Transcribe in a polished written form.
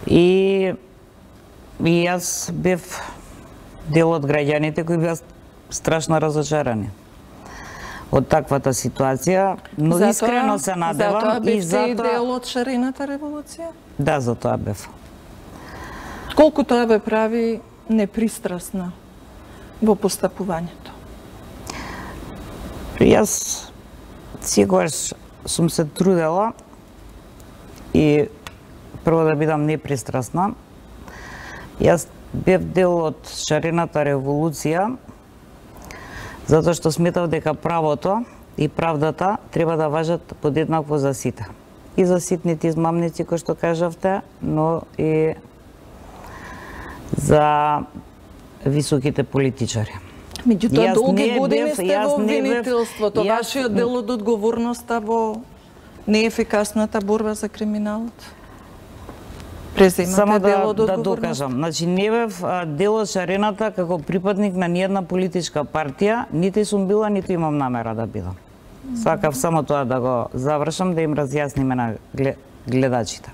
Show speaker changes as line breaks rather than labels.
И јас бев дел од граѓаните кои беа страшно разочарани од таквата ситуација, но искрено се надевам
и затоа дел од шарената револуција?
Да, затоа бев.
Колку тоа ве прави непристрасна во постапувањето?
Јас секогаш сум се трудела и прво да бидам непристрасна. Јас бев дел од шарената револуција затоа што сметав дека правото и правдата треба да важат подеднакво за сите. И за ситните измамници, кои што кажавте, но и за високите политичари.
Меѓутоа, долги години сте во обвинителството. Вашиот дел од одговорноста во неефикасната борба за криминалот?
Само да докажам. Значи, не бев дел од шарената како припадник на ниједна политичка партија, нити сум била, нити имам намера да бидам. Сакав само тоа да го завршам, да им разјасниме на гледачите.